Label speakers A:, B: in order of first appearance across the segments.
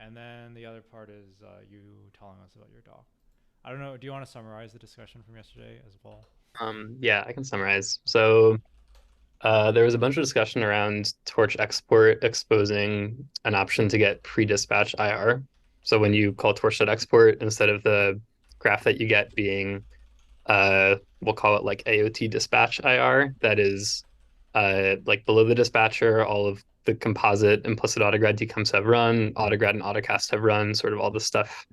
A: and then the other part is you telling us about your doc. I don't know. Do you want to summarize the discussion from yesterday as well?
B: Yeah, I can summarize.
A: Okay.
B: So there was a bunch of discussion around Torch export exposing an option to get pre-dispatch IR. So when you call torch.export, instead of the graph that you get being, we'll call it like AOT dispatch IR, that is like below the dispatcher, all of the composite implicit autograd decoms have run, autograd and autocast have run, sort of all the stuff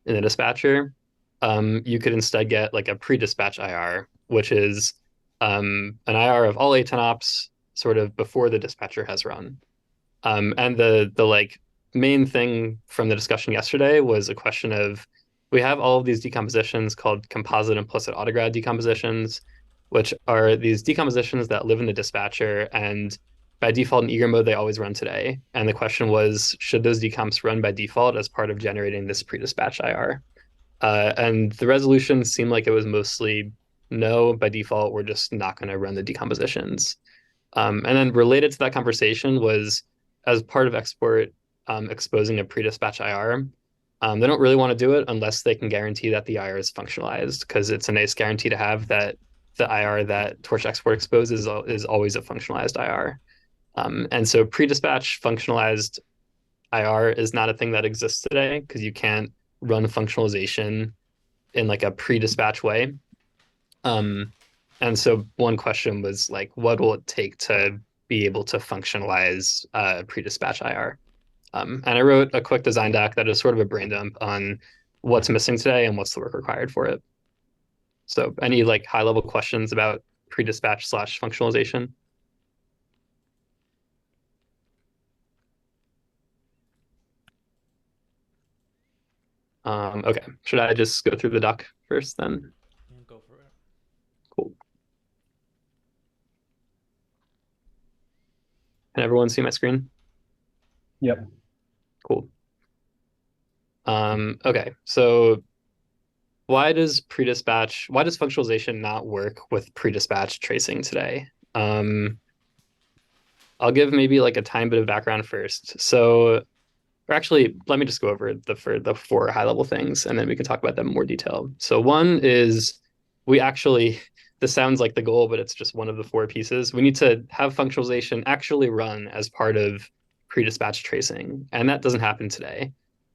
B: in the dispatcher. You could instead get like a pre-dispatch IR, which is an IR of all A10 ops sort of before the dispatcher has run. And the like main thing from the discussion yesterday was a question of we have all of these decompositions called composite implicit autograd decompositions, which are these decompositions that live in the dispatcher and by default in eager mode they always run today. And the question was, should those decomps run by default as part of generating this pre-dispatch IR? And the resolution seemed like it was mostly no, by default, we're just not going to run the decompositions. And then related to that conversation was as part of export exposing a pre-dispatch IR, they don't really want to do it unless they can guarantee that the IR is functionalized, because it's a nice guarantee to have that the IR that Torch export exposes is always a functionalized IR. And so pre-dispatch functionalized IR is not a thing that exists today because you can't run functionalization in like a pre-dispatch way. Um, and so one question was like, what will it take to be able to functionalize pre-dispatch IR? And I wrote a quick design doc that is sort of a brain dump on what's missing today and what's the work required for it. So any like high level questions about pre-dispatch slash functionalization? Okay, should I just go through the doc first then?
A: Go for it.
B: Cool. Can everyone see my screen?
C: Yep.
B: Cool. Okay, so why does functionalization not work with pre-dispatch tracing today? Um, I'll give maybe like a tiny bit of background first. So, or actually, let me just go over the four high level things, and then we can talk about them in more detail. So one is we actually this sounds like the goal, but it's just one of the four pieces. We need to have functionalization actually run as part of pre-dispatch tracing, and that doesn't happen today.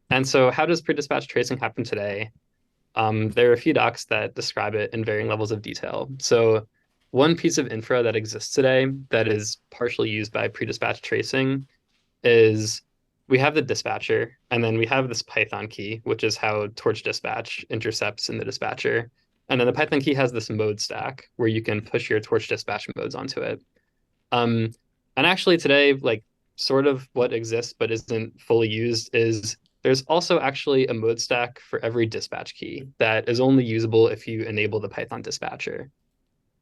B: And so, how does pre-dispatch tracing happen today? There are a few docs that describe it in varying levels of detail. So one piece of infra that exists today that is partially used by pre-dispatch tracing is we have the dispatcher, and then we have this Python key, which is how torch dispatch intercepts in the dispatcher. And then the Python key has this mode stack where you can push your torch dispatch modes onto it. Um, and actually today, like sort of what exists but isn't fully used is there's also actually a mode stack for every dispatch key that is only usable if you enable the Python dispatcher.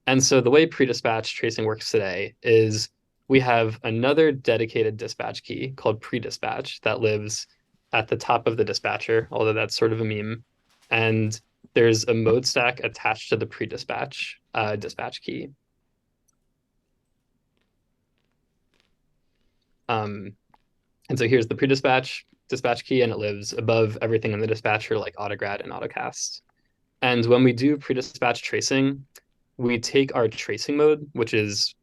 B: And so the way pre-dispatch tracing works today is we have another dedicated dispatch key called pre-dispatch that lives at the top of the dispatcher, although that's sort of a meme. And there's a mode stack attached to the pre-dispatch dispatch key. Um, and so here's the pre-dispatch dispatch key, and it lives above everything in the dispatcher like autograd and autocast. And when we do pre-dispatch tracing, we take our tracing mode, which is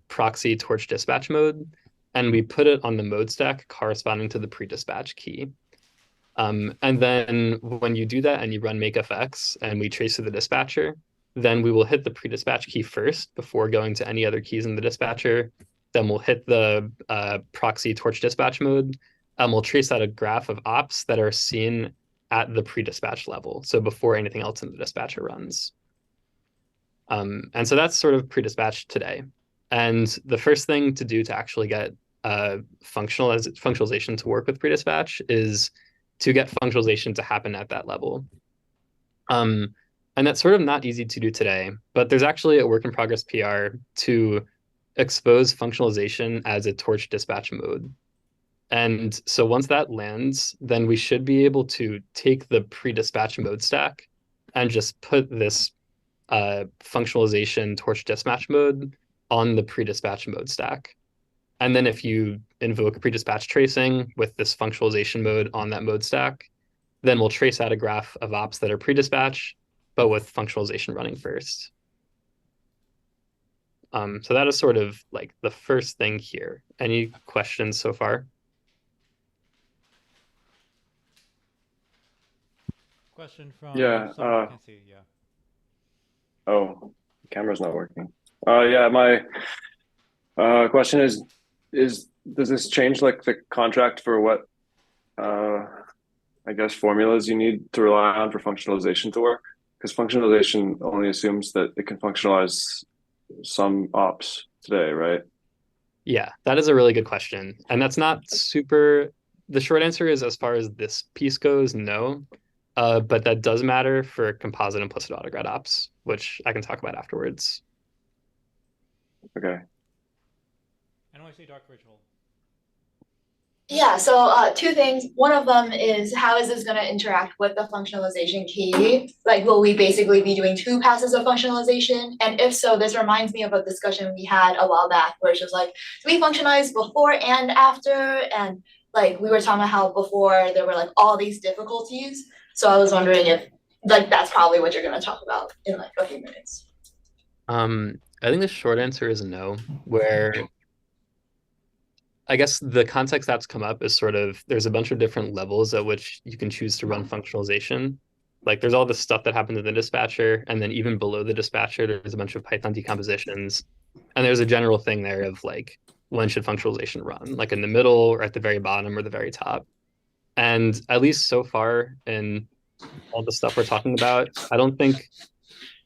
B: proxy torch dispatch mode, and we put it on the mode stack corresponding to the pre-dispatch key. And then when you do that and you run makefx and we trace to the dispatcher, then we will hit the pre-dispatch key first before going to any other keys in the dispatcher. Then we'll hit the proxy torch dispatch mode, and we'll trace out a graph of ops that are seen at the pre-dispatch level, so before anything else in the dispatcher runs. And so that's sort of pre-dispatch today. And the first thing to do to actually get functionalization to work with pre-dispatch is to get functionalization to happen at that level. And that's sort of not easy to do today, but there's actually a work in progress PR to expose functionalization as a torch dispatch mode. And so once that lands, then we should be able to take the pre-dispatch mode stack and just put this functionalization torch dispatch mode on the pre-dispatch mode stack. And then if you invoke a pre-dispatch tracing with this functionalization mode on that mode stack, then we'll trace out a graph of ops that are pre-dispatch, but with functionalization running first. So that is sort of like the first thing here. Any questions so far?
A: Question from
C: Yeah.
A: someone I can't see. Yeah.
C: Oh, the camera's not working. Yeah. My question is does this change like the contract for what uh, I guess formulas you need to rely on for functionalization to work? Because functionalization only assumes that it can functionalize some ops today, right?
B: Yeah, that is a really good question. And that's not super, the short answer is as far as this piece goes, no. But that does matter for composite implicit autograd ops, which I can talk about afterwards.
C: Okay.
A: And when I say dark ritual,
D: Yeah, so two things. One of them is how is this going to interact with the functionalization key? Like, will we basically be doing two passes of functionalization? And if so, this reminds me of a discussion we had a while back where it's just like, do we functionize before and after? And like, we were talking about how before there were like all these difficulties. So I was wondering if like that's probably what you're going to talk about in like a few minutes.
B: I think the short answer is no, where I guess the context that's come up is sort of there's a bunch of different levels at which you can choose to run functionalization. Like there's all this stuff that happens in the dispatcher, and then even below the dispatcher, there's a bunch of Python decompositions. And there's a general thing there of like when should functionalization run, like in the middle or at the very bottom or the very top. And at least so far in all the stuff we're talking about,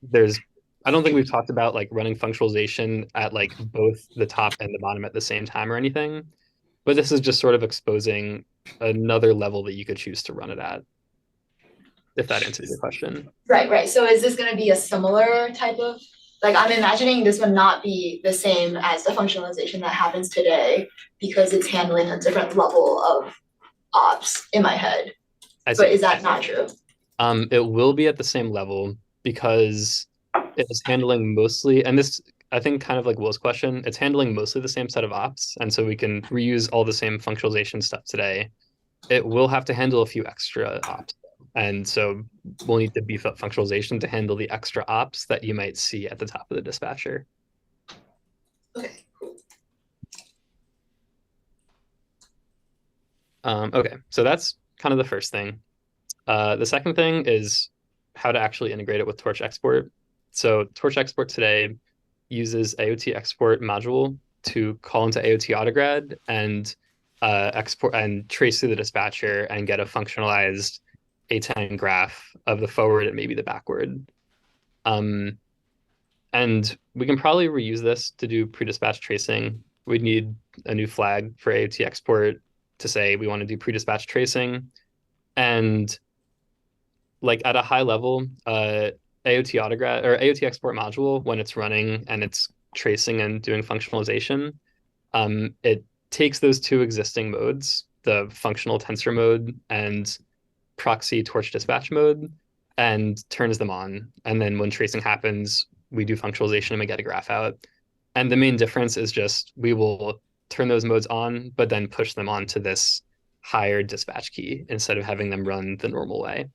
B: there's I don't think we've talked about like running functionalization at like both the top and the bottom at the same time or anything. But this is just sort of exposing another level that you could choose to run it at, if that answers your question.
D: Right, right. So is this going to be a similar type of, like, I'm imagining this would not be the same as the functionalization that happens today because it's handling a different level of ops in my head. But is that not true?
B: It will be at the same level because it is handling mostly, and this, I think, kind of like Will's question, it's handling mostly the same set of ops. And so we can reuse all the same functionalization stuff today. It will have to handle a few extra ops. And so we'll need to beef up functionalization to handle the extra ops that you might see at the top of the dispatcher.
D: Okay, cool.
B: Okay, so that's kind of the first thing. The second thing is how to actually integrate it with Torch export. So Torch export today uses AOT export module to call into AOT autograd and export and trace through the dispatcher and get a functionalized A10 graph of the forward and maybe the backward. And we can probably reuse this to do pre-dispatch tracing. We'd need a new flag for AOT export to say we want to do pre-dispatch tracing. And like at a high level, AOT autograd or AOT export module, when it's running and it's tracing and doing functionalization, it takes those two existing modes, the functional tensor mode and proxy torch dispatch mode, and turns them on. And then when tracing happens, we do functionalization and we get a graph out. And the main difference is just we will turn those modes on, but then push them onto this higher dispatch key instead of having them run the normal way.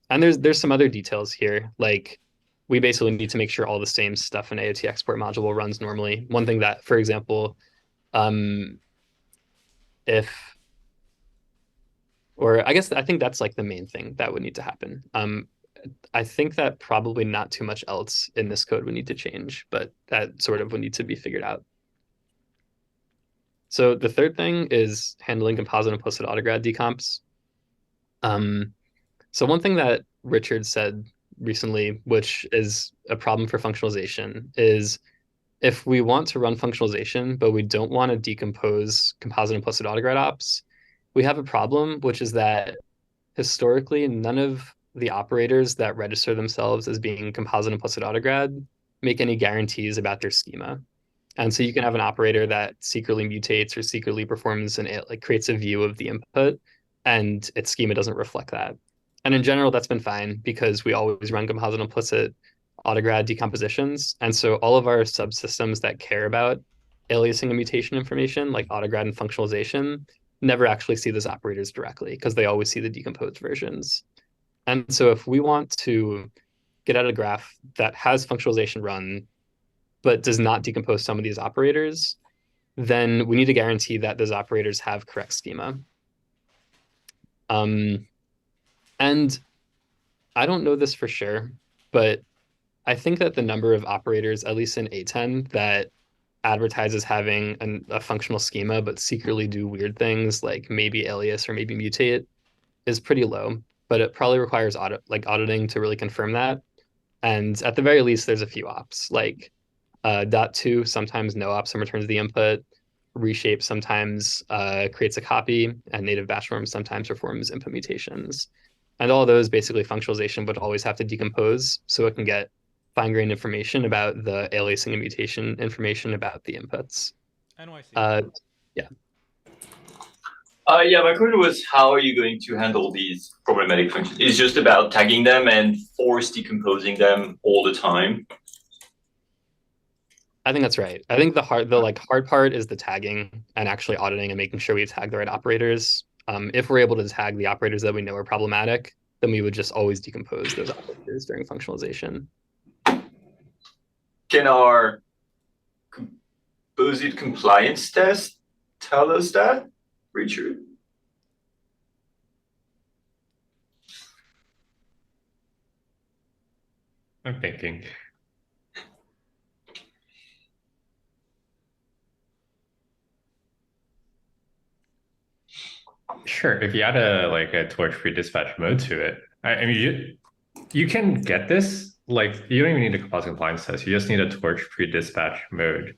B: And there's some other details here, like we basically need to make sure all the same stuff in AOT export module runs normally. One thing that, for example, if or I guess I think that's like the main thing that would need to happen. I think that probably not too much else in this code would need to change, but that sort of would need to be figured out. So the third thing is handling composite implicit autograd decomps. So one thing that Richard said recently, which is a problem for functionalization, is if we want to run functionalization, but we don't want to decompose composite implicit autograd ops, we have a problem, which is that historically, none of the operators that register themselves as being composite implicit autograd make any guarantees about their schema. And so you can have an operator that secretly mutates or secretly performs and it like creates a view of the input, and its schema doesn't reflect that. And in general, that's been fine because we always run composite implicit autograd decompositions. And so all of our subsystems that care about aliasing and mutation information, like autograd and functionalization, never actually see those operators directly because they always see the decomposed versions. And so if we want to get at a graph that has functionalization run, but does not decompose some of these operators, then we need to guarantee that those operators have correct schema. And I don't know this for sure, but I think that the number of operators, at least in A10, that advertises having a functional schema but secretly do weird things like maybe alias or maybe mutate is pretty low. But it probably requires auditing to really confirm that. And at the very least, there's a few ops like .2 sometimes no ops and returns the input. Reshape sometimes creates a copy, and native batch form sometimes performs input mutations. And all those basically functionalization would always have to decompose so it can get fine-grained information about the aliasing and mutation information about the inputs.
A: NYC.
B: Yeah.
E: Yeah, my question was, how are you going to handle these problematic functions? It's just about tagging them and force decomposing them all the time.
B: I think that's right. I think the hard part is the tagging and actually auditing and making sure we tag the right operators. If we're able to tag the operators that we know are problematic, then we would just always decompose those operators during functionalization.
E: Can our composite compliance test tell us that, Richard?
F: I'm thinking. Sure, if you add a torch pre-dispatch mode to it, I mean you can get this. Like you don't even need a composite compliance test. You just need a torch pre-dispatch mode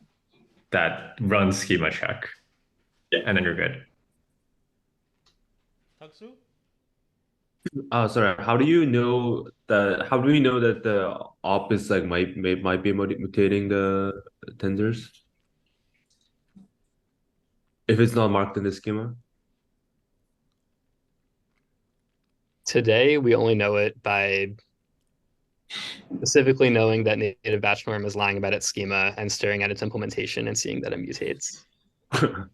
F: that runs schema check,
E: yeah,
F: and then you're good.
A: Taksu?
G: Sorry. How do we know that the op is like might be mutating the tensors if it's not marked in the schema?
B: Today, we only know it by specifically knowing that native batch norm is lying about its schema and staring at its implementation and seeing that it mutates.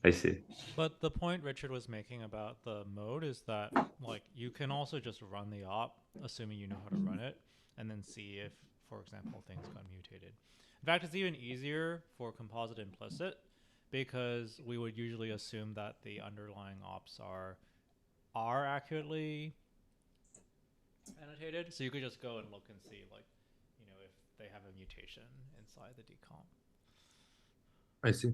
G: I see.
A: But the point Richard was making about the mode is that like you can also just run the op, assuming you know how to run it, and then see if, for example, things got mutated. In fact, it's even easier for composite implicit because we would usually assume that the underlying ops are accurately annotated. So you could just go and look and see like, you know, if they have a mutation inside the decomp.
G: I see.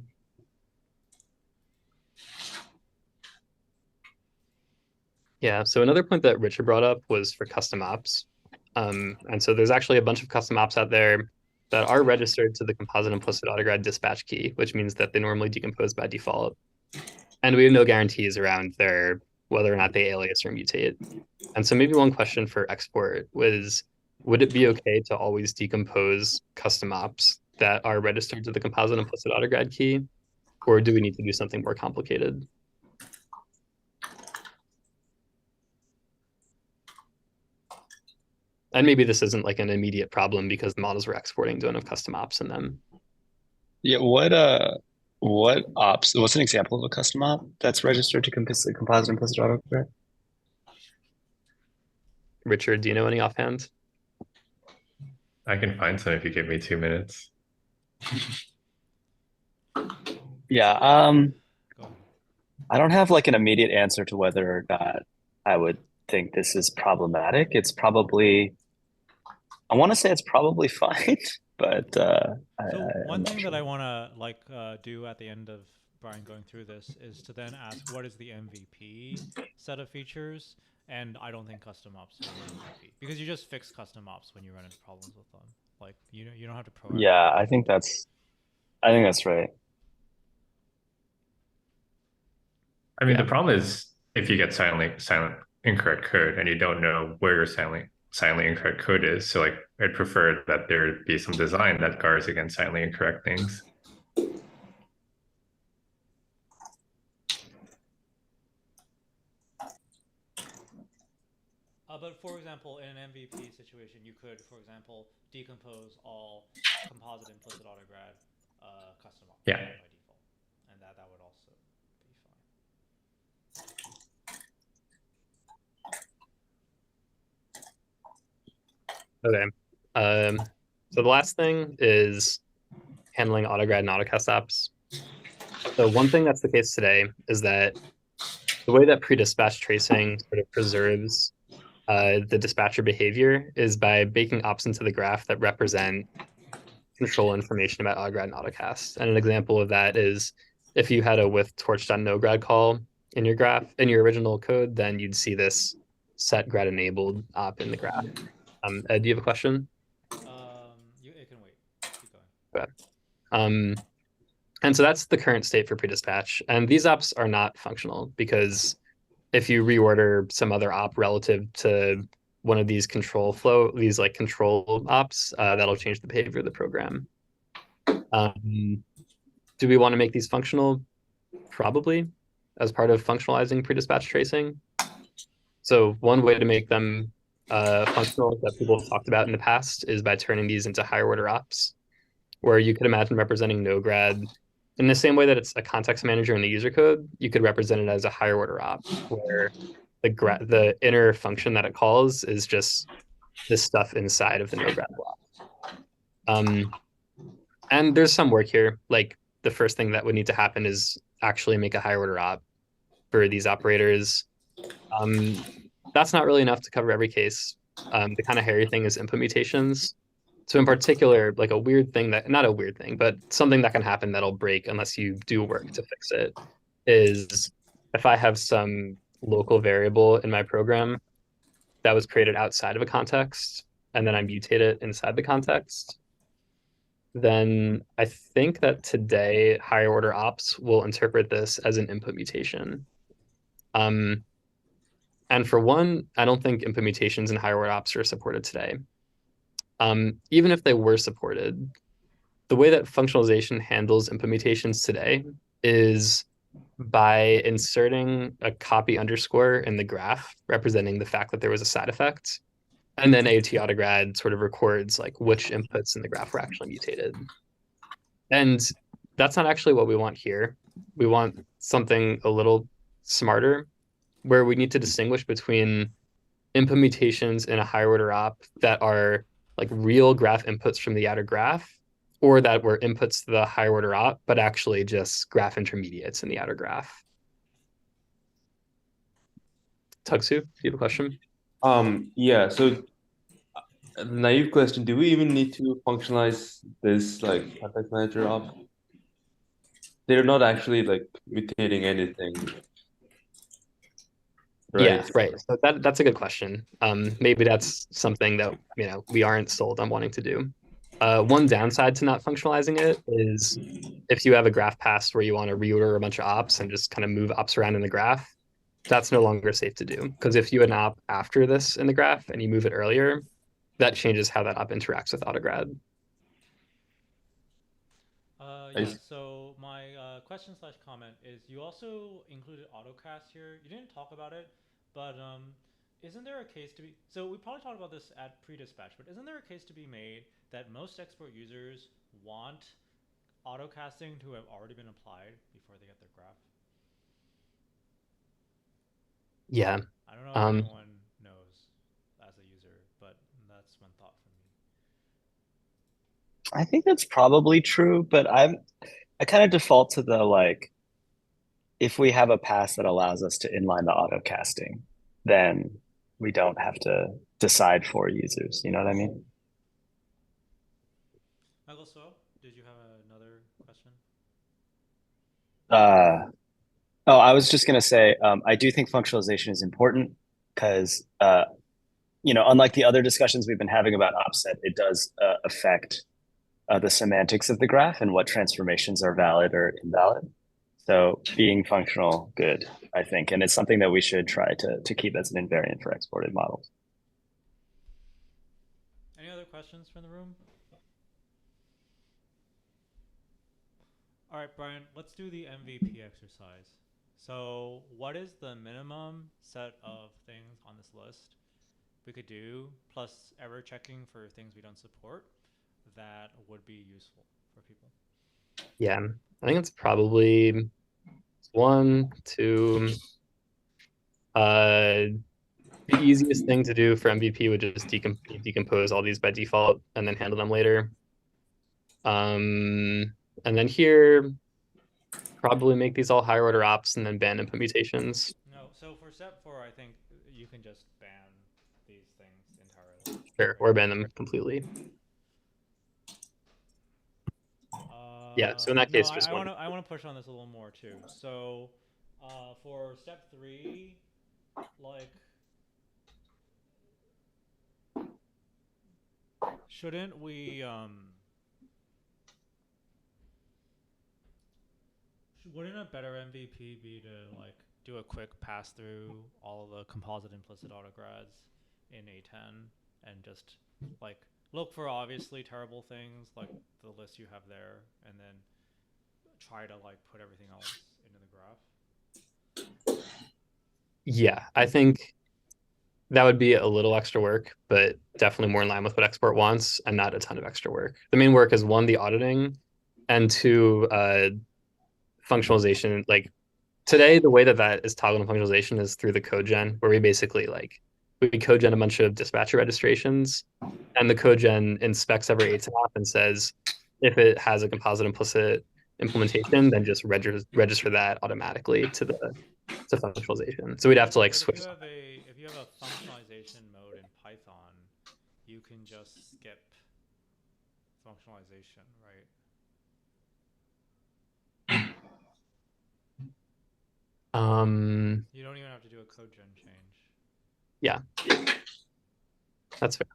B: Yeah, so another point that Richard brought up was for custom ops. And so there's actually a bunch of custom ops out there that are registered to the composite implicit autograd dispatch key, which means that they normally decompose by default. And we have no guarantees around whether or not they alias or mutate. And so maybe one question for export was, would it be okay to always decompose custom ops that are registered to the composite implicit autograd key? Or do we need to do something more complicated? And maybe this isn't like an immediate problem because the models we're exporting don't have custom ops in them.
H: Yeah, what ops? What's an example of a custom op that's registered to composite implicit autograd?
B: Richard, do you know any offhand?
F: I can find some if you give me 2 minutes.
H: Yeah, I don't have like an immediate answer to whether or not I would think this is problematic. It's probably, I want to say it's probably fine, but
A: So one thing that I want to do at the end of Brian going through this is to then ask what is the MVP set of features, and I don't think custom ops are MVP because you just fix custom ops when you run into problems with them. Like you don't have to program.
H: Yeah, I think that's right.
F: I mean, the problem is if you get silent incorrect code and you don't know where your silently incorrect code is. So like I'd prefer that there be some design that guards against silently incorrect things.
A: But for example, in an MVP situation, you could, for example, decompose all composite implicit autograd custom ops by default.
B: Okay. So the last thing is handling AutoGrad and AutoCast apps. So one thing that's the case today is that the way that pre-dispatch tracing sort of preserves the dispatcher behavior is by baking ops into the graph that represent control information about AutoGrad and AutoCast. And an example of that is if you had a with torch.nograd call in your graph, in your original code, then you'd see this set grad enabled op in the graph. Ed, do you have a question?
A: It can wait. Keep going.
B: Okay. And so that's the current state for pre-dispatch. And these ops are not functional because if you reorder some other op relative to one of these these like control ops, that'll change the behavior of the program. Do we want to make these functional? Probably, as part of functionalizing pre-dispatch tracing. So one way to make them functional that people have talked about in the past is by turning these into higher order ops, where you could imagine representing nograd in the same way that it's a context manager in the user code. You could represent it as a higher order op, where the inner function that it calls is just this stuff inside of the nograd block. And there's some work here. Like the first thing that would need to happen is actually make a higher order op for these operators. That's not really enough to cover every case. The kind of hairy thing is input mutations. So in particular, like a weird thing that, not a weird thing, but something that can happen that'll break unless you do work to fix it is if I have some local variable in my program that was created outside of a context, and then I mutate it inside the context, then I think that today higher order ops will interpret this as an input mutation. And for one, I don't think input mutations and higher order ops are supported today. Even if they were supported, the way that functionalization handles input mutations today is by inserting a copy underscore in the graph representing the fact that there was a side effect. And then AOT autograd sort of records like which inputs in the graph were actually mutated. And that's not actually what we want here. We want something a little smarter where we need to distinguish between input mutations in a higher order op that are like real graph inputs from the outer graph, or that were inputs to the higher order op, but actually just graph intermediates in the outer graph. Tugsu, do you have a question?
G: Yeah, so naive question, do we even need to functionalize this like context manager op? They're not actually like mutating anything.
B: Yeah,
G: Right.
B: right. So that's a good question. Maybe that's something that we aren't sold on wanting to do. One downside to not functionalizing it is if you have a graph pass where you want to reorder a bunch of ops and just kind of move ops around in the graph, that's no longer safe to do. Because if you have an op after this in the graph and you move it earlier, that changes how that op interacts with autograd.
A: Yeah, so my question slash comment is you also included AutoCast here. You didn't talk about it, but isn't there a case to be, so we probably talked about this at pre-dispatch, but isn't there a case to be made that most export users want AutoCasting to have already been applied before they get their graph?
B: Yeah.
A: I don't know if anyone knows as a user, but that's one thought for me.
H: I think that's probably true, but I kind of default to the like, if we have a pass that allows us to inline the auto casting, then we don't have to decide for users. You know what I mean?
A: Michael, so did you have another question?
H: Oh, I was just gonna say, I do think functionalization is important because, unlike the other discussions we've been having about offset, it does affect the semantics of the graph and what transformations are valid or invalid. So being functional, good, I think. And it's something that we should try to keep as an invariant for exported models.
A: Any other questions from the room? All right, Brian, let's do the MVP exercise. So what is the minimum set of things on this list we could do, plus error checking for things we don't support, that would be useful for people?
B: Yeah, I think it's probably 1, 2, the easiest thing to do for MVP would just decompose all these by default and then handle them later. And then here, probably make these all higher order ops and then ban input mutations.
A: No, so for step 4, I think you can just ban these things entirely.
B: Sure, or ban them completely. Yeah, so in that case, just
A: I want to push on this a little more too. So, for step 3, like, shouldn't we wouldn't a better MVP be to like do a quick pass through all of the composite implicit autograds in A10 and just like look for obviously terrible things like the list you have there, and then try to like put everything else into the graph?
B: Yeah, I think that would be a little extra work, but definitely more in line with what export wants and not a ton of extra work. The main work is 1, the auditing, and 2, functionalization. Like today, the way that is toggled in functionalization is through the code gen, where we basically like we code gen a bunch of dispatcher registrations, and the code gen inspects every ATOP and says if it has a composite implicit implementation, then just register that automatically to functionalization. So we'd have to like switch.
A: If you have a functionalization mode in Python, you can just skip functionalization, right? You don't even have to do a code gen change.
B: Yeah, that's fair.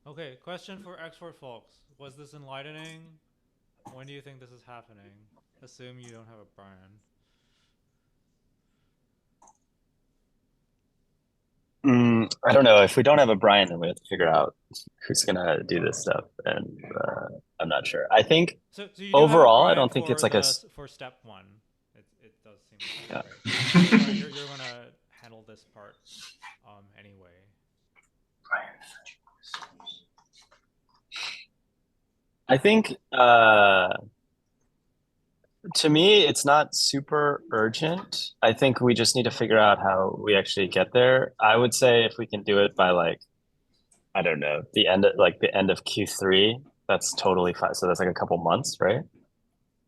A: Okay, question for export folks. Was this enlightening? When do you think this is happening? Assume you don't have a Brian.
H: I don't know. If we don't have a Brian, then we have to figure out who's gonna do this stuff, and I'm not sure. I think
A: so
H: overall, I don't think it's like
A: for step 1. It does seem
H: yeah.
A: Right. You're gonna handle this part anyway.
H: I think to me, it's not super urgent. I think we just need to figure out how we actually get there. I would say if we can do it by like, I don't know, the end of Q3, that's totally fine. So that's like a couple months, right?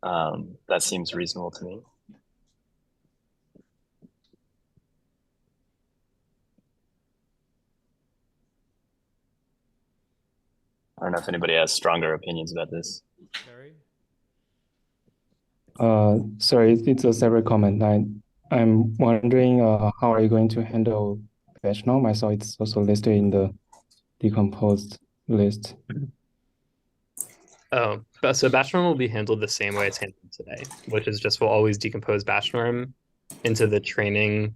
H: That seems reasonable to me. I don't know if anybody has stronger opinions about this.
A: Barry?
I: Sorry, it's a separate comment. I'm wondering how are you going to handle batch norm? I saw it's also listed in the decomposed list.
B: Oh, so batch norm will be handled the same way it's handled today, which is just we'll always decompose batch norm into the training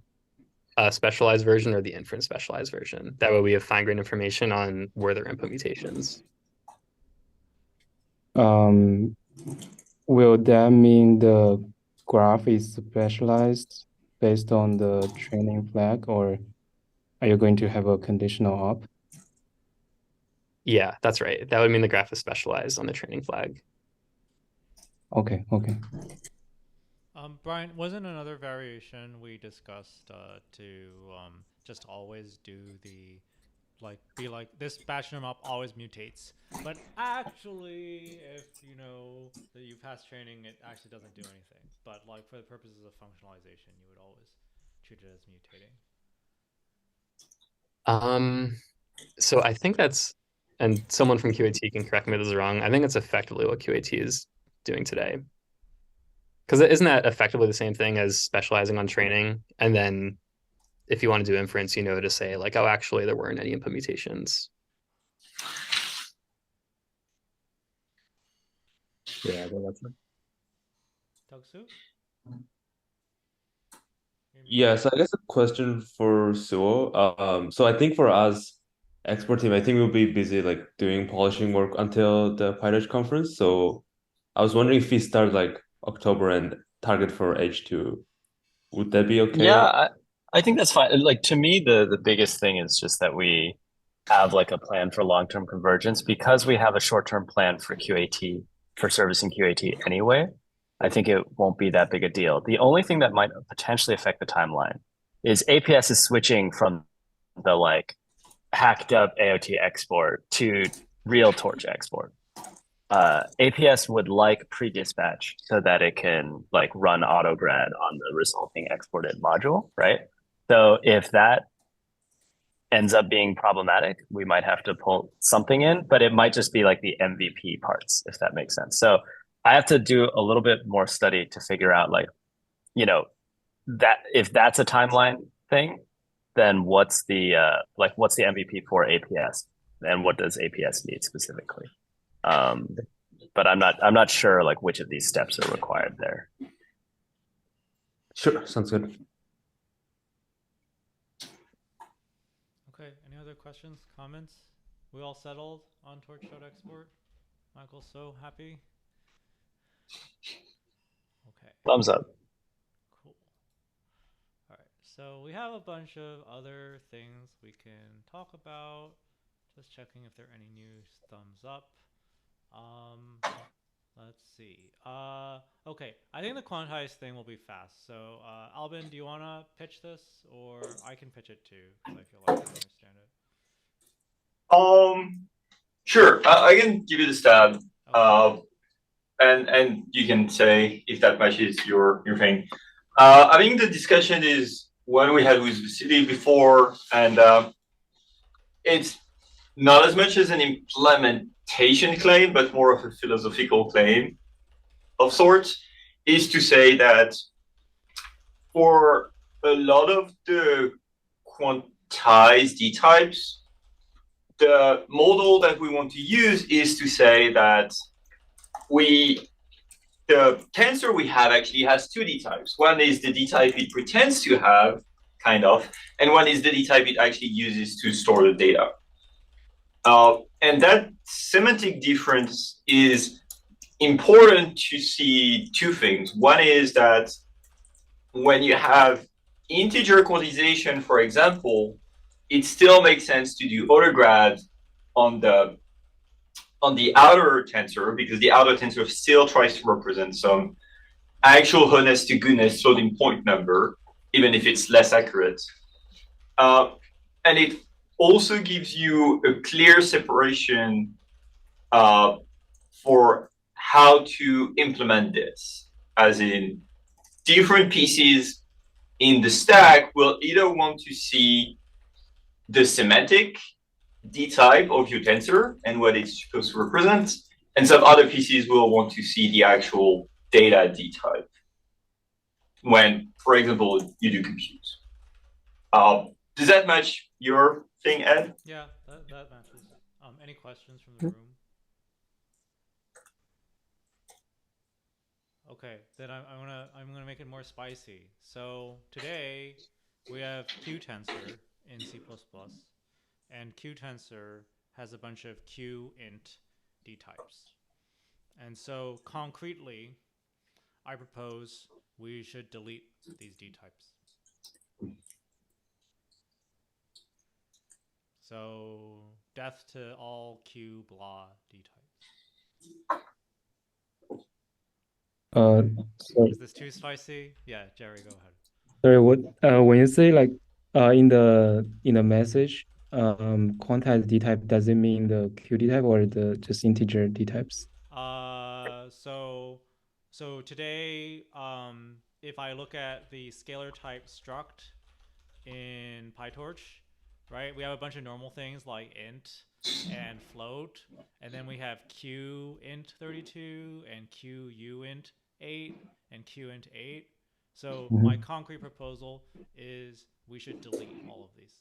B: specialized version or the inference specialized version. That way we have fine-grained information on where there are input mutations.
I: Will that mean the graph is specialized based on the training flag, or are you going to have a conditional op?
B: Yeah, that's right. That would mean the graph is specialized on the training flag.
I: Okay.
A: Brian, wasn't another variation we discussed to just always do the be like this batch norm up always mutates, but actually if you know that you pass training it actually doesn't do anything, but like for the purposes of functionalization you would always treat it as mutating?
B: So I think that's, and someone from QAT can correct me if this is wrong, I think it's effectively what QAT is doing today. Because isn't that effectively the same thing as specializing on training? And then if you want to do inference, you know, to say like, oh, actually there weren't any input mutations.
G: Yeah, I think that's it.
A: Toksu?
G: Yeah, so I guess a question for Suo. So I think for us, export team, I think we'll be busy like doing polishing work until the PyTorch conference. So I was wondering if we start like October and target for H2, would that be okay?
H: Yeah, I think that's fine. Like to me, the biggest thing is just that we have like a plan for long-term convergence because we have a short-term plan for QAT for servicing QAT anyway. I think it won't be that big a deal. The only thing that might potentially affect the timeline is APS is switching from the like hacked up AOT export to real Torch export. APS would like pre-dispatch so that it can like run autograd on the resulting exported module, right? So if that ends up being problematic, we might have to pull something in, but it might just be like the MVP parts, if that makes sense. So I have to do a little bit more study to figure out like, you know, that if that's a timeline thing, then what's the MVP for APS and what does APS need specifically? But I'm not sure like which of these steps are required there.
G: Sure, sounds good.
A: Okay, any other questions, comments? We all settled on torch.export? Michael's so happy. Okay.
H: Thumbs up.
A: Cool. All right, so we have a bunch of other things we can talk about. Just checking if there are any new thumbs up. Let's see. Okay, I think the quantized thing will be fast. So, Albin, do you want to pitch this, or I can pitch it too? Because I feel like I understand it.
E: Sure. I can give you the stab.
A: Okay.
E: And you can say if that matches your thing. I think the discussion is one we had with Vasily before, and it's not as much as an implementation claim, but more of a philosophical claim of sorts, is to say that for a lot of the quantized D-types, the model that we want to use is to say that the tensor we have actually has two D-types. One is the D-type it pretends to have, kind of, and one is the D-type it actually uses to store the data. And that semantic difference is important to see two things. One is that when you have integer quantization, for example, it still makes sense to do autograd on the outer tensor, because the outer tensor still tries to represent some actual honest to goodness floating point number, even if it's less accurate. And it also gives you a clear separation for how to implement this, as in different pieces in the stack will either want to see the semantic D-type of your tensor and what it's supposed to represent, and some other pieces will want to see the actual data D-type when, for example, you do compute. Does that match your thing, Ed?
A: Yeah, that matches. Any questions from the room? Okay, then I'm gonna make it more spicy. So today we have qtensor in C++, and qtensor has a bunch of qint D types. And so concretely, I propose we should delete these D types. So death to all q blah D types.
I: So
A: Is this too spicy? Yeah, Jerry, go ahead.
I: sorry, what when you say like in the message quantized D type, does it mean the QD type or the just integer D types?
A: So today, if I look at the scalar type struct in PyTorch, right, we have a bunch of normal things like int and float, and then we have q int 32 and q uint 8 and q int 8. So my concrete proposal is we should delete all of these.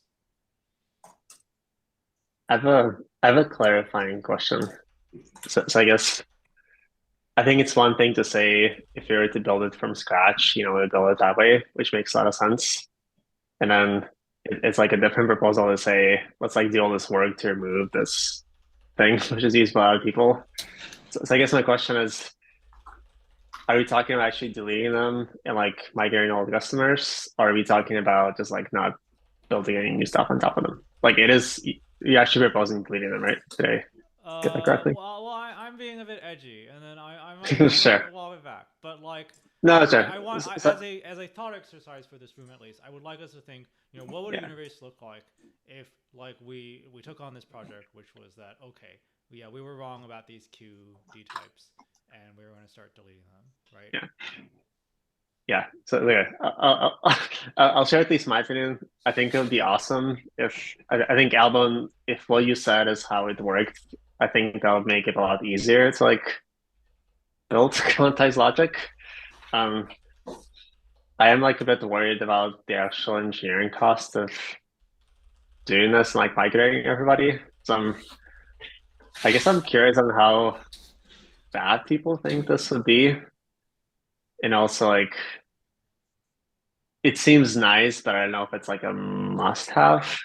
J: I have a clarifying question. So I guess I think it's one thing to say if you were to build it from scratch, build it that way, which makes a lot of sense. And then it's like a different proposal to say, let's like do all this work to remove this thing, which is used by a lot of people. So I guess my question is, are we talking about actually deleting them and like migrating all the customers? Or are we talking about just like not building any new stuff on top of them? Like you're actually proposing deleting them, right? Today. Get that correctly?
A: Well, I'm being a bit edgy, and then I might
J: Sure.
A: lob it back. But like,
J: No, sure.
A: I want
J: So-
A: as a thought exercise for this room at least, I would like us to think, what would a
J: Yeah.
A: universe look like if like we took on this project, which was that okay, we were wrong about these QD types, and we were going to start deleting them, right?
J: Yeah. Yeah. So okay, I'll share at least my opinion. I think it would be awesome if I think Albon, if what you said is how it worked, I think that would make it a lot easier to like build quantized logic. I am like a bit worried about the actual engineering cost of doing this and like migrating everybody. So I guess I'm curious on how bad people think this would be. And also like it seems nice, but I don't know if it's like a must-have.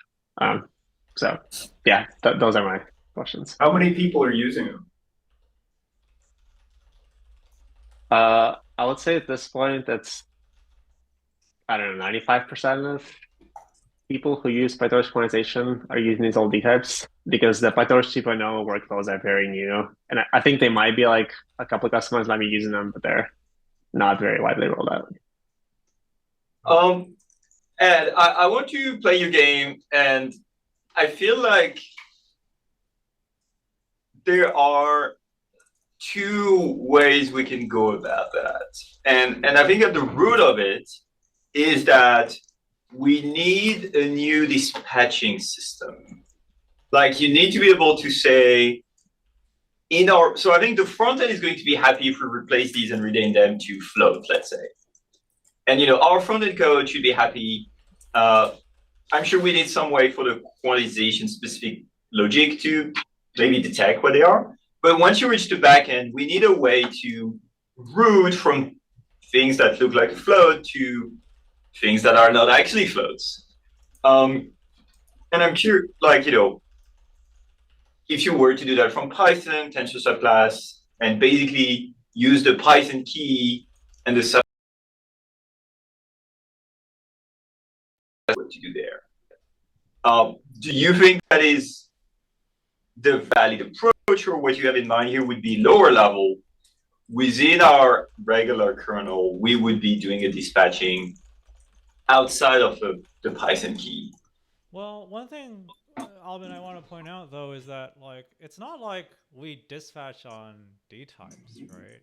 J: So yeah, those are my questions.
E: How many people are using them?
J: I would say at this point it's I don't know, 95% of people who use PyTorch quantization are using these old D types because the PyTorch 2.0 workflows are very new. And I think they might be like a couple of customers might be using them, but they're not very widely rolled out.
E: And I want to play your game, and I feel like there are two ways we can go about that. And I think at the root of it is that we need a new dispatching system. Like you need to be able to say so I think the front end is going to be happy if we replace these and rename them to float, let's say. And our front end code should be happy. I'm sure we need some way for the quantization specific logic to maybe detect what they are. But once you reach the backend, we need a way to route from things that look like a float to things that are not actually floats. And I'm curious, like, if you were to do that from Python, tensor subclass, and basically use the Python key and the sub what to do there. Do you think that is the valid approach, or what you have in mind here would be lower level? Within our regular kernel, we would be doing a dispatching outside of the Python key.
A: Well, one thing, Albin, I want to point out though is that like it's not like we dispatch on D types, right?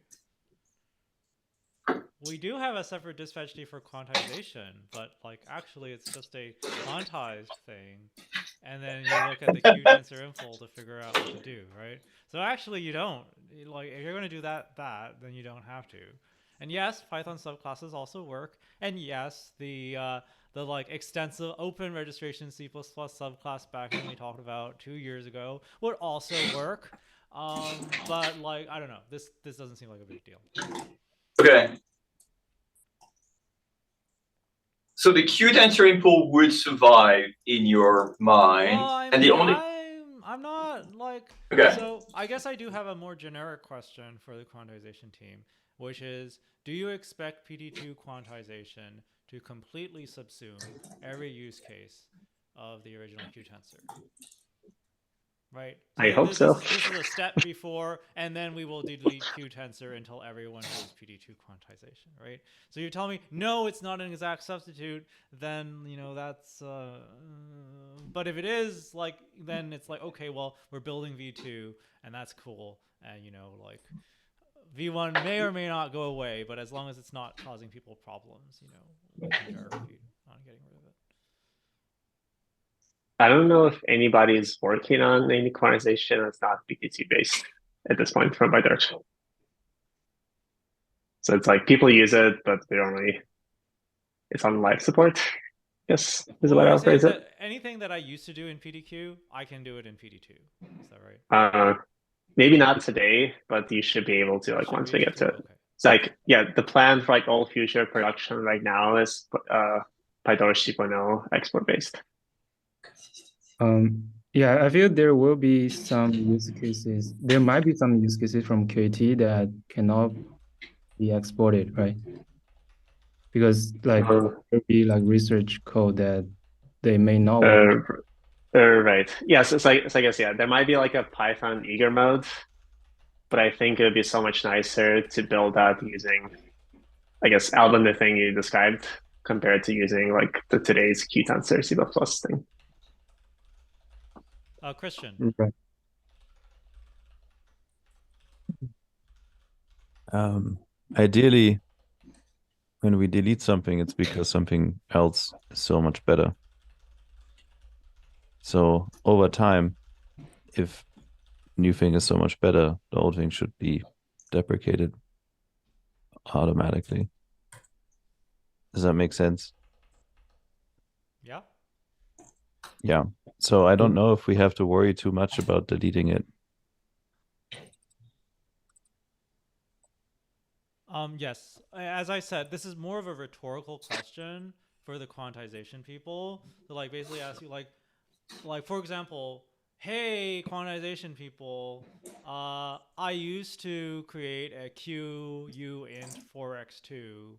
A: We do have a separate dispatch D for quantization, but like actually it's just a quantized thing, and then you look at the Q tensor info to figure out what to do, right? So actually you don't like if you're going to do that then you don't have to. And yes, Python subclasses also work, and yes, the like extensive open registration C++ subclass backend we talked about 2 years ago would also work. But like I don't know, this doesn't seem like a big deal.
E: Okay. So the Q tensor import would survive in your mind,
A: Well,
E: and the only
A: I'm not like
E: okay.
A: So I guess I do have a more generic question for the quantization team, which is, do you expect PD2 quantization to completely subsume every use case of the original Q tensor? Right?
J: I hope so.
A: This is a step before, and then we will delete Q tensor until everyone has PD2 quantization, right? So you tell me, no, it's not an exact substitute, then, that's... but if it is, like, then it's like, okay, well, we're building V2, and that's cool, and, like, V1 may or may not go away, but as long as it's not causing people problems, we can generally not getting rid of it.
J: I don't know if anybody's working on any quantization that's not BTC based at this point from PyTorch. So it's like people use it, but it's on live support. Yes, is the way I'll phrase it.
A: Anything that I used to do in PDQ, I can do it in PD2. Is that
J: right? Maybe not today, but you should be able to once we get to it. Okay. It's like, yeah, the plan for like all future production right now is PyTorch 2.0 export based.
I: Yeah, I feel there will be some use cases. There might be some use cases from QAT that cannot be exported, right? Because like there'll be like research code that they may not work.
J: Right. Yes, so I guess yeah, there might be like a Python eager mode, but I think it would be so much nicer to build that using I guess, album the thing you described compared to using like the today's Q tensor C++ thing.
A: Christian.
I: Right.
K: Ideally, when we delete something, it's because something else is so much better. So over time, if new thing is so much better, the old thing should be deprecated automatically. Does that make sense?
A: Yeah.
K: Yeah. So I don't know if we have to worry too much about deleting it.
A: Yes, as I said, this is more of a rhetorical question for the quantization people to like basically ask you like for example, hey quantization people, I used to create a QU int 4x2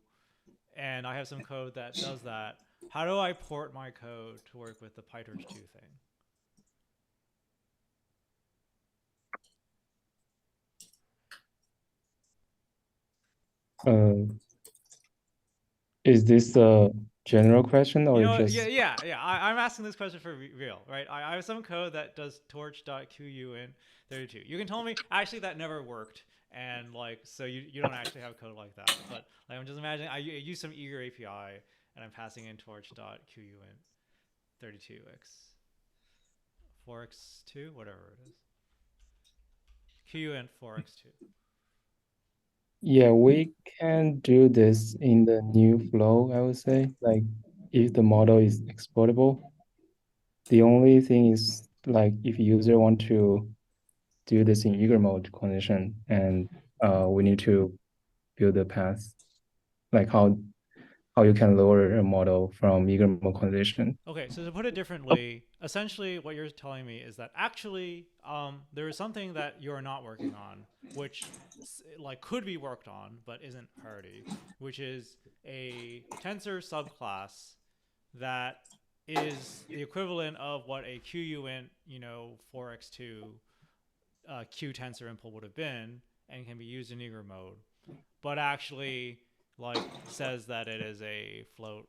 A: and I have some code that does that. How do I port my code to work with the PyTorch 2 thing?
I: Is this a general question or
A: You know,
I: just?
A: yeah. I'm asking this question for real, right? I have some code that does torch.qu in 32. You can tell me actually that never worked, and like so you don't actually have code like that. But like I'm just imagining I use some eager API and I'm passing in torch.qu in 32x 4x2 whatever it is. Qu in 4x2.
I: Yeah, we can do this in the new flow, I would say. Like if the model is exportable, the only thing is like if user want to do this in eager mode condition, and we need to build a path, like how you can lower a model from eager mode condition.
A: Okay, so to put it differently, essentially what you're telling me is that actually there is something that you're not working on, which like could be worked on but isn't priority, which is a tensor subclass that is the equivalent of what a QUint, 4x2 Q tensor impl would have been, and can be used in eager mode, but actually like says that it is a float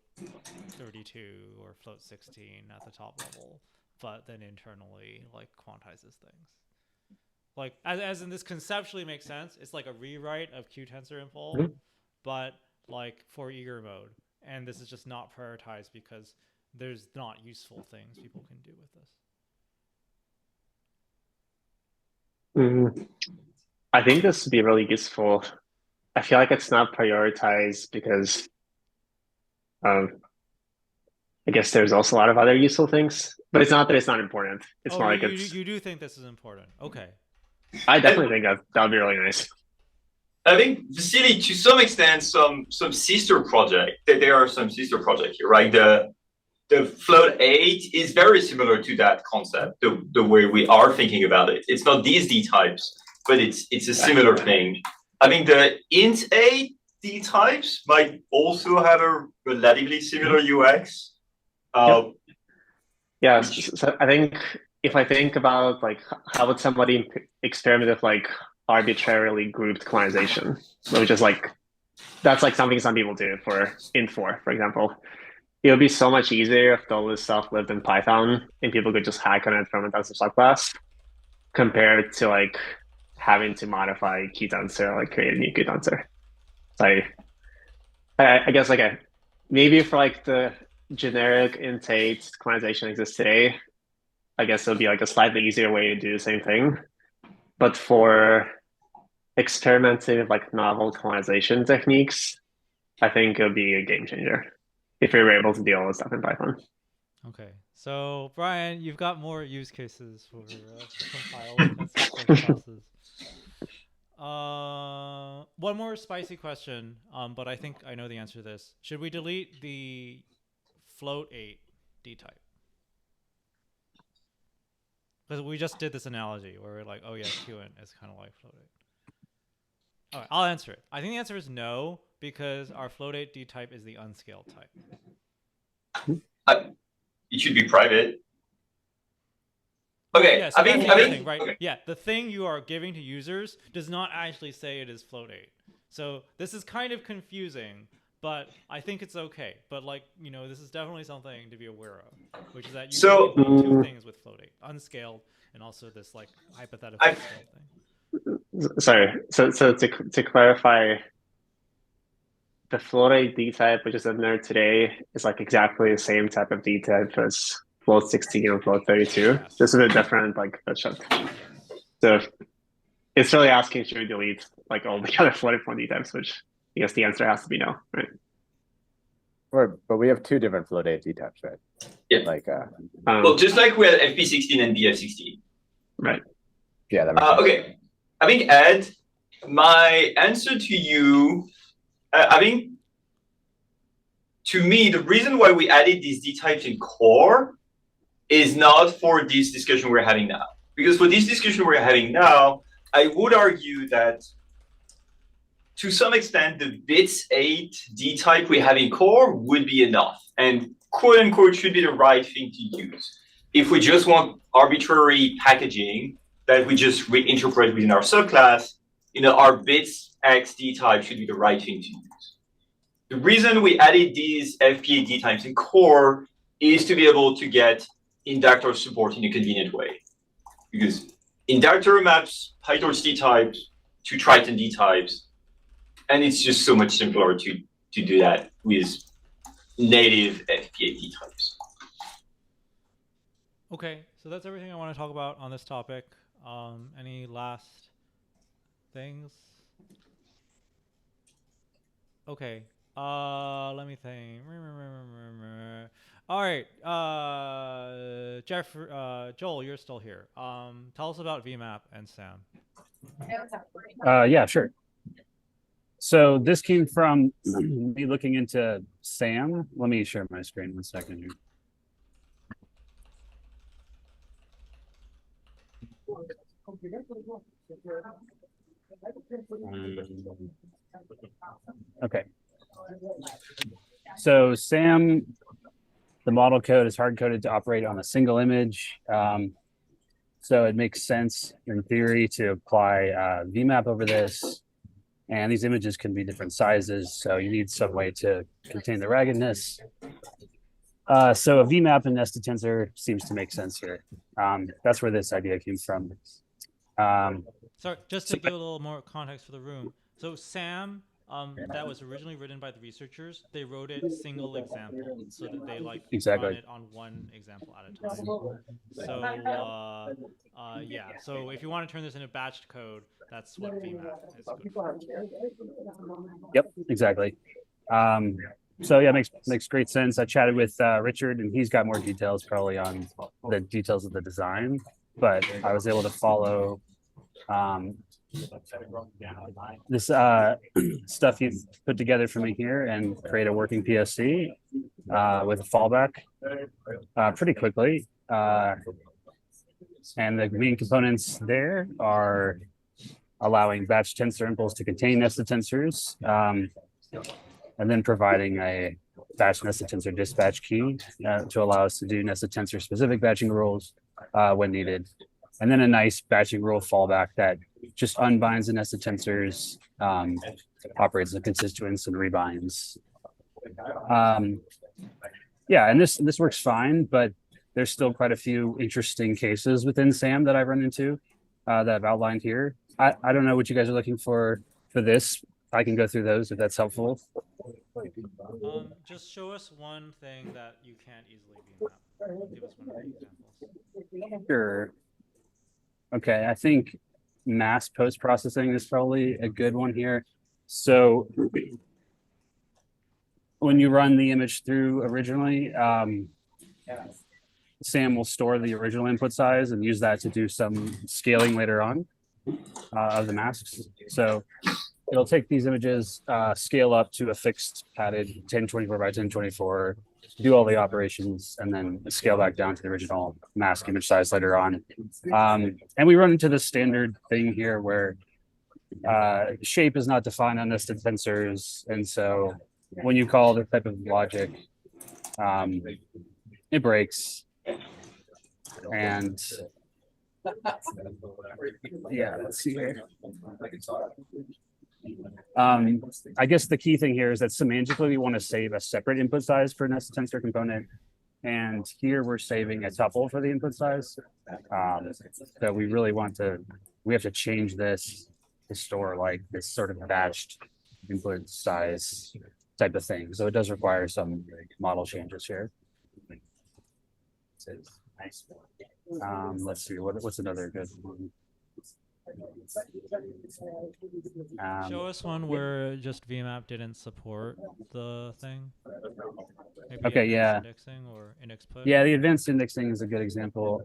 A: 32 or float 16 at the top level, but then internally like quantizes things. Like as in this conceptually makes sense. It's like a rewrite of Q tensor impl, but like for eager mode, and this is just not prioritized because there's not useful things people can do with this.
J: I think this would be really useful. I feel like it's not prioritized because I guess there's also a lot of other useful things, but it's not that it's not important. It's more like
A: you do think this is important. Okay.
J: I definitely think that would be really nice.
E: I think Vasily, to some extent, some sister project. There are some sister projects here, right? The float 8 is very similar to that concept, the way we are thinking about it. It's not these D types, but it's a similar thing. I think the int 8 D types might also have a relatively similar UX.
J: Yeah, so I think if I think about like how would somebody experiment with like arbitrarily grouped quantization, which is like that's like something some people do for int4, for example. It would be so much easier if all this stuff lived in Python and people could just hack on it from a tensor subclass compared to like having to modify key tensor, like create a new key tensor. So I guess like maybe for like the generic int8 quantization exists today, I guess it'll be like a slightly easier way to do the same thing. But for experimenting with like novel quantization techniques, I think it'll be a game changer if we were able to do all this stuff in Python.
A: Okay, so Brian, you've got more use cases for compiled tensor subclasses. One more spicy question, but I think I know the answer to this. Should we delete the float 8 D type? Because we just did this analogy where we're like, oh yeah, Qint is kind of like float 8. All right, I'll answer it. I think the answer is no, because our float 8 D type is the unscaled type.
E: It should be private. Okay,
A: yeah, so
E: I think
A: thing, right? Okay. Yeah, the thing you are giving to users does not actually say it is float 8. So this is kind of confusing, but I think it's okay. But like, this is definitely something to be aware of, which is that you
E: So-
A: can do two things with floating: unscaled and also this like hypothetical scaled thing.
J: Sorry. So to clarify, the float D type, which is in there today, is like exactly the same type of D type as float 16 and float 32.
A: Yes.
J: Just a bit different, like that shit. So it's really asking, should we delete like all the other floating point D types, which I guess the answer has to be no, right?
L: But we have two different float D types, right?
E: Yeah.
L: Like
E: well, just like we had FP16 and BF16.
J: Right.
L: Yeah, that makes sense.
E: Okay. I think, Ed, my answer to you, I think, to me, the reason why we added these D types in core is not for this discussion we're having now. Because for this discussion we're having now, I would argue that to some extent, the bits 8 D type we have in core would be enough, and quote unquote should be the right thing to use. If we just want arbitrary packaging that we just reinterpret within our subclass, our bits X D type should be the right thing to use. The reason we added these FPA D types in core is to be able to get inductor support in a convenient way. Because inductor maps PyTorch D types to Triton D types, and it's just so much simpler to do that with native FPA D types.
A: Okay, so that's everything I want to talk about on this topic. Any last things? Okay, let me think. All right, Joel, you're still here. Tell us about VMAP and SAM.
M: Yeah, sure. So this came from me looking into SAM. Let me share my screen 1 second here. Okay. So SAM, the model code is hard coded to operate on a single image. So it makes sense in theory to apply VMAP over this. And these images can be different sizes, so you need some way to contain the raggedness. So a VMAP and nested tensor seems to make sense here. That's where this idea came from.
A: Sorry, just to give a little more context for the room. So SAM, that was originally written by the researchers. They wrote it single example, so that they like
M: Exactly.
A: run it on one example at a time. So yeah. So if you want to turn this into batched code, that's what VMAP is good for.
M: Yep, exactly. So yeah, makes great sense. I chatted with Richard, and he's got more details probably on the details of the design, but I was able to follow this stuff he's put together for me here and create a working PSC with a fallback pretty quickly. And the main components there are allowing batch tensor impulse to contain nested tensors, and then providing a batch nested tensor dispatch key to allow us to do nested tensor specific batching rules when needed. And then a nice batching rule fallback that just unbinds the nested tensors, operates as a constituents and rebinds. Yeah, and this works fine, but there's still quite a few interesting cases within SAM that I've run into that I've outlined here. I don't know what you guys are looking for this. I can go through those if that's helpful.
A: Just show us one thing that you can't easily VMAP. Give us one of the examples.
M: Sure. Okay, I think mass post-processing is probably a good one here. So when you run the image through originally, SAM will store the original input size and use that to do some scaling later on of the masks. So it'll take these images, scale up to a fixed padded 1024 by 1024, do all the operations, and then scale back down to the original mask image size later on. And we run into this standard thing here where shape is not defined on nested tensors. And so when you call this type of logic, it breaks. And yeah, let's see here. I guess the key thing here is that semantically we want to save a separate input size for nested tensor component. And here we're saving a tuple for the input size. So we really we have to change this to store like this sort of batched input size type of thing. So it does require some model changes here. Let's see, what's another good one?
A: Show us one where just VMAP didn't support the thing. Maybe
M: Okay, yeah.
A: Indexing or index put.
M: Yeah, the advanced indexing is a good example.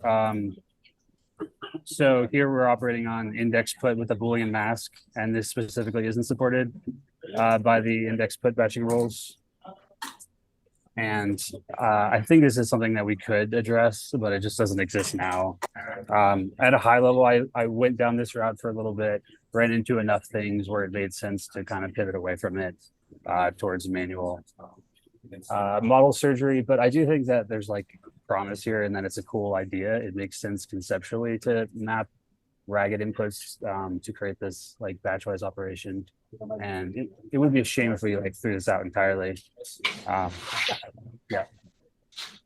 M: So here we're operating on index put with a Boolean mask, and this specifically isn't supported by the index put batching rules. And I think this is something that we could address, but it just doesn't exist now. At a high level, I went down this route for a little bit, ran into enough things where it made sense to kind of pivot away from it towards manual model surgery. But I do think that there's like promise here and that it's a cool idea. It makes sense conceptually to map ragged inputs to create this like batchwise operation. And it would be a shame if we like threw this out entirely. Yeah.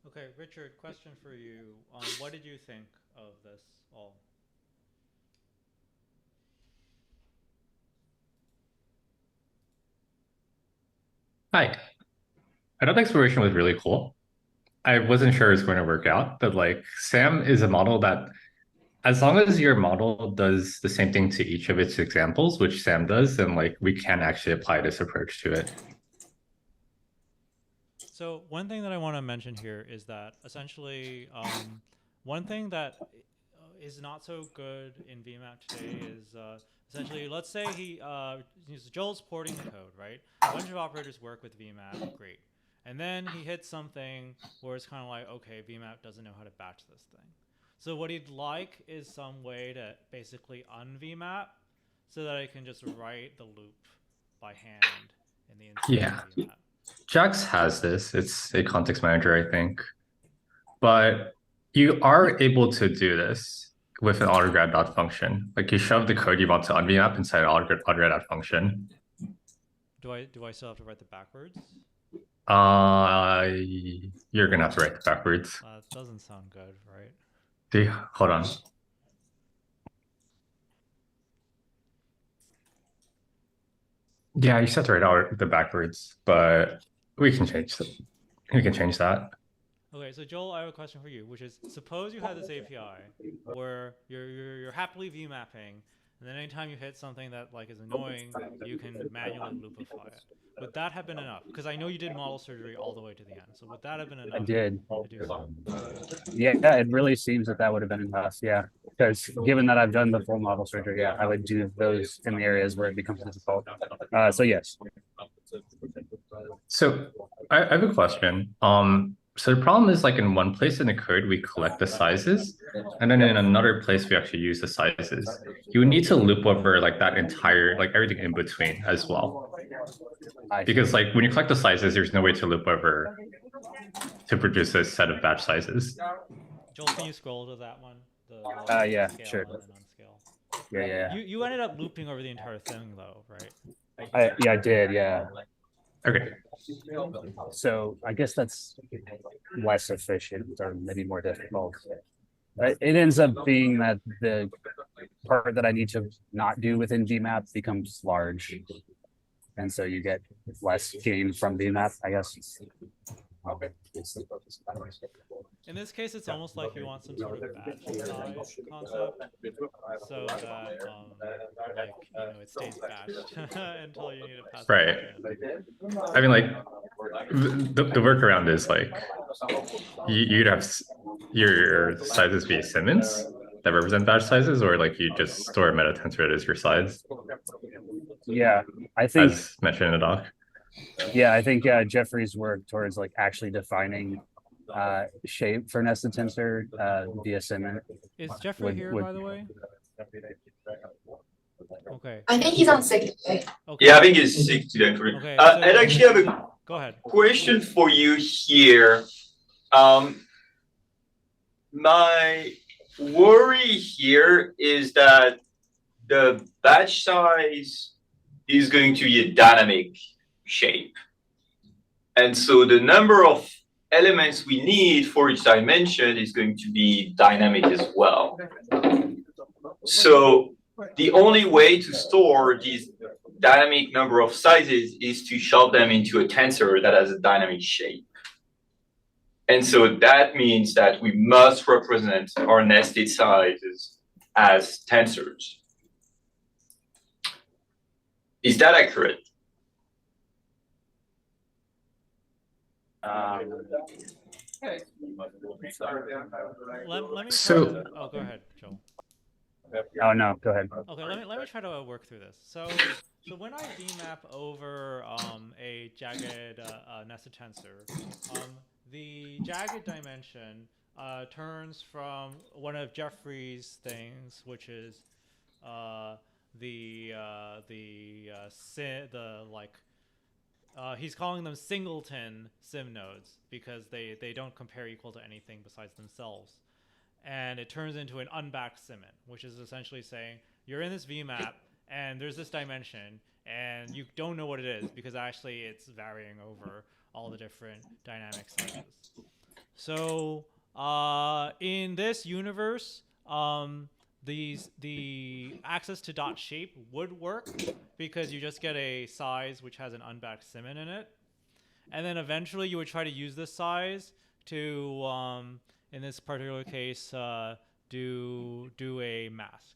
A: Okay, Richard, question for you. What did you think of this all?
F: Hi. I thought the exploration was really cool. I wasn't sure it was going to work out, but like SAM is a model that, as long as your model does the same thing to each of its examples, which SAM does, then like we can actually apply this approach to it.
A: So one thing that I want to mention here is that essentially one thing that is not so good in VMAP today is essentially, let's say Joel's porting the code, right? A bunch of operators work with VMAP, great. And then he hits something where it's kind of like, okay, VMAP doesn't know how to batch this thing. So what he'd like is some way to basically un-VMAP so that I can just write the loop by hand in the instance of VMAP.
F: Jax has this. It's a context manager, I think. But you are able to do this with an autograd function. Like you shove the code you want to un-VMAP inside an autograd function.
A: Do I still have to write the backwards?
F: You're gonna have to write the backwards.
A: That doesn't sound good, right?
F: Hold on. Yeah, you still have to write out the backwards, but we can change that. We can change that.
A: Okay, so Joel, I have a question for you, which is: suppose you had this API where you're happily VMapping, and then anytime you hit something that like is annoying, you can manually loopify it. Would that have been enough? Because I know you did model surgery all the way to the end. So would that have been enough?
M: I did.
A: To do so?
M: Yeah, it really seems that would have been enough. Yeah, because given that I've done the full model surgery, yeah, I would do those in the areas where it becomes difficult. So yes.
F: So I have a question. So the problem is like in one place in the code, we collect the sizes, and then in another place, we actually use the sizes. You would need to loop over like that entire, like everything in between as well. Because like when you collect the sizes, there's no way to loop over to produce a set of batch sizes.
A: Joel, can you scroll to that one?
M: Yeah, sure. Yeah.
A: You ended up looping over the entire thing though, right?
M: I did, yeah.
F: Okay.
M: So I guess that's less efficient or maybe more difficult. It ends up being that the part that I need to not do within VMAP becomes large. And so you get less gain from VMAP, I guess.
A: In this case, it's almost like you want some sort of batch size concept, so that like it stays batched until you need to pass.
F: Right. I mean, like the workaround is like you'd have your sizes be Simmons that represent batch sizes, or like you just store a meta tensor as your size.
M: Yeah, I think
F: as mentioned in the doc.
M: Yeah, I think Jeffrey's work towards like actually defining shape for nested tensor via Simmons.
A: Is Jeffrey here, by the way? Okay.
D: I think he's on sick today.
E: Okay. Yeah, I think he's sick today.
A: Okay,
E: I actually have a
A: go ahead.
E: Question for you here. My worry here is that the batch size is going to be a dynamic shape. And so the number of elements we need for each dimension is going to be dynamic as well. So the only way to store these dynamic number of sizes is to shove them into a tensor that has a dynamic shape. And so that means that we must represent our nested sizes as tensors. Is that accurate?
A: Let me
M: So-
A: oh, go ahead, Joel.
M: Oh no, go ahead.
A: Okay, let me try to work through this. So when I vmap over a jagged nested tensor, the jagged dimension turns from one of Jeffrey's things, which is he's calling them singleton sim nodes because they don't compare equal to anything besides themselves. And it turns into an unbacked simon, which is essentially saying you're in this VMAP and there's this dimension and you don't know what it is because actually it's varying over all the different dynamic sizes. So in this universe, the access to dot shape would work because you just get a size which has an unbacked simon in it. And then eventually you would try to use this size to in this particular case, do a mask.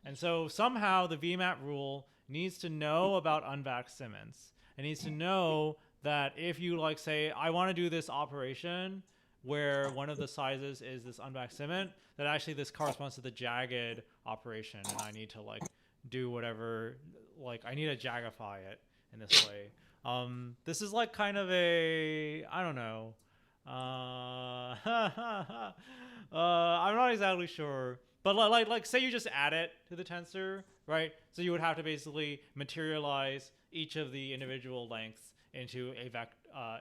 A: And so somehow the VMAP rule needs to know about unbacked simons. It needs to know that if you like say, I want to do this operation where one of the sizes is this unbacked simon, that actually this corresponds to the jagged operation, and I need to like do whatever, like I need to jaggify it in this way. This is like kind of a, I don't know, I'm not exactly sure, but like say you just add it to the tensor, right? So you would have to basically materialize each of the individual lengths into a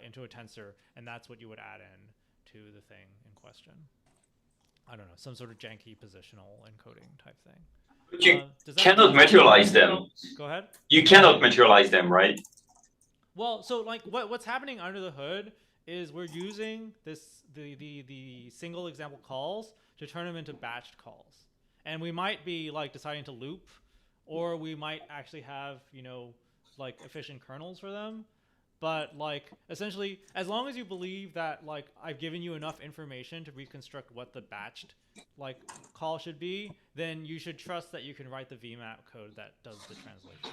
A: into a tensor, and that's what you would add in to the thing in question. I don't know, some sort of janky positional encoding type thing.
E: But you cannot materialize them.
A: Go ahead.
E: You cannot materialize them, right?
A: Well, so like what's happening under the hood is we're using this the single example calls to turn them into batched calls, and we might be like deciding to loop, or we might actually have like efficient kernels for them. But like essentially, as long as you believe that like I've given you enough information to reconstruct what the batched like call should be, then you should trust that you can write the VMAP code that does the translation.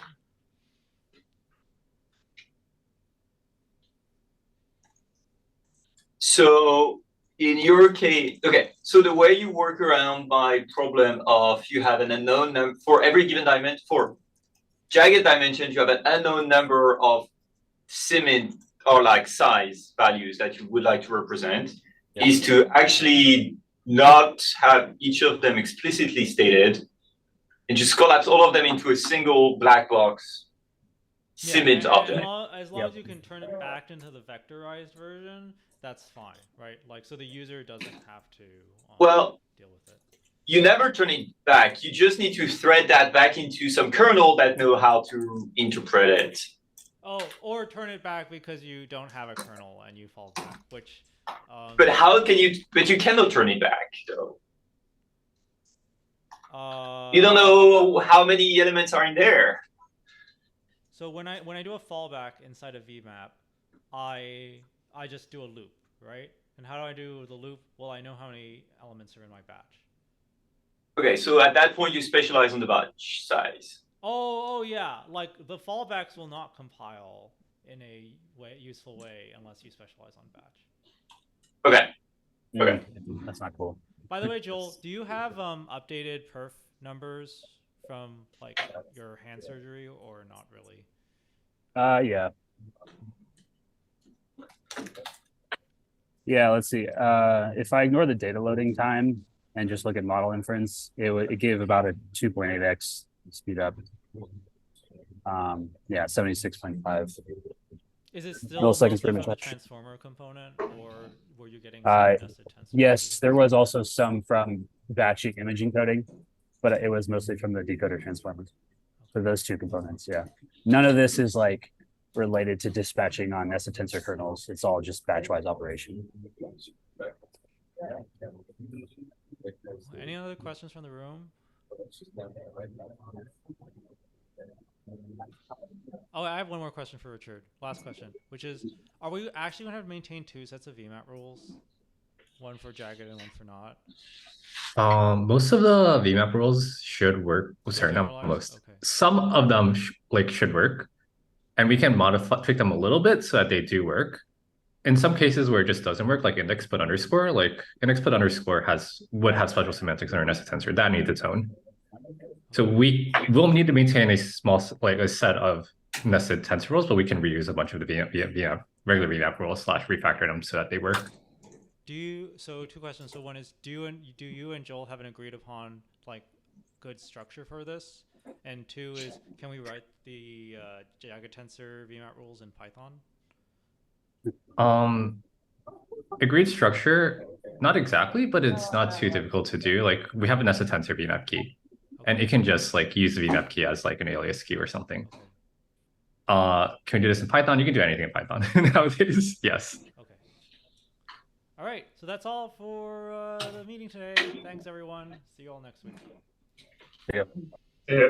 E: So in your case, okay, so the way you work around my problem of you have an unknown number for every given dimension, for jagged dimensions, you have an unknown number of simon or like size values that you would like to represent, is to actually not have each of them explicitly stated and just collapse all of them into a single black box simon object.
A: As long as you can turn it back into the vectorized version, that's fine, right? Like, so the user doesn't have to deal with it.
E: You never turn it back. You just need to thread that back into some kernel that know how to interpret it.
A: Oh, or turn it back because you don't have a kernel and you fall back, which...
E: but how can you... But you cannot turn it back, though. You don't know how many elements are in there.
A: So when I do a fallback inside a VMAP, I just do a loop, right? And how do I do the loop? Well, I know how many elements are in my batch.
E: Okay, so at that point, you specialize on the batch size.
A: Oh yeah, like the fallbacks will not compile in a useful way unless you specialize on batch.
E: Okay. Okay.
M: That's not cool.
A: By the way, Joel, do you have updated perf numbers from like your hand surgery or not really?
M: Yeah. Yeah, let's see. If I ignore the data loading time and just look at model inference, it gave about a 2.8x speed up. Yeah, 76.5.
A: Is it still
M: milliseconds per
A: mostly
M: image
A: from the
M: touch.
A: transformer component, or were you getting some nested tensor?
M: Yes, there was also some from batching image encoding, but it was mostly from the decoder transformers. for those two components. Yeah, none of this is like related to dispatching on nested tensor kernels. It's all just batch-wise operation.
A: Any other questions from the room? Oh, I have one more question for Richard. Last question, which is, are we actually going to have to maintain two sets of VMAT rules? One for jagged and one for not?
F: Most of the VMAP rules should work. Sorry, not
A: Generalized?
F: most.
A: Okay.
F: Some of them should work, and we can tweak them a little bit so that they do work. In some cases where it just doesn't work, like index put underscore, like index put underscore would have special semantics in our nested tensor. That needs its own. So we will need to maintain a small, like a set of nested tensor rules, but we can reuse a bunch of the regular VMAP rules / refactor them so that they work.
A: So two questions. So one is, do you and Joel have an agreed upon like good structure for this? And two is, can we write the jagged tensor VMAT rules in Python?
F: Agreed structure, not exactly, but it's not too difficult to do. Like we have a nested tensor VMAP key, and it can just like use the VMAP key as like an alias key or something. Can we do this in Python? You can do anything in Python nowadays. Yes.
A: Okay. All right. So that's all for the meeting today. Thanks everyone. See you all next week.
M: Yeah.
F: Yeah.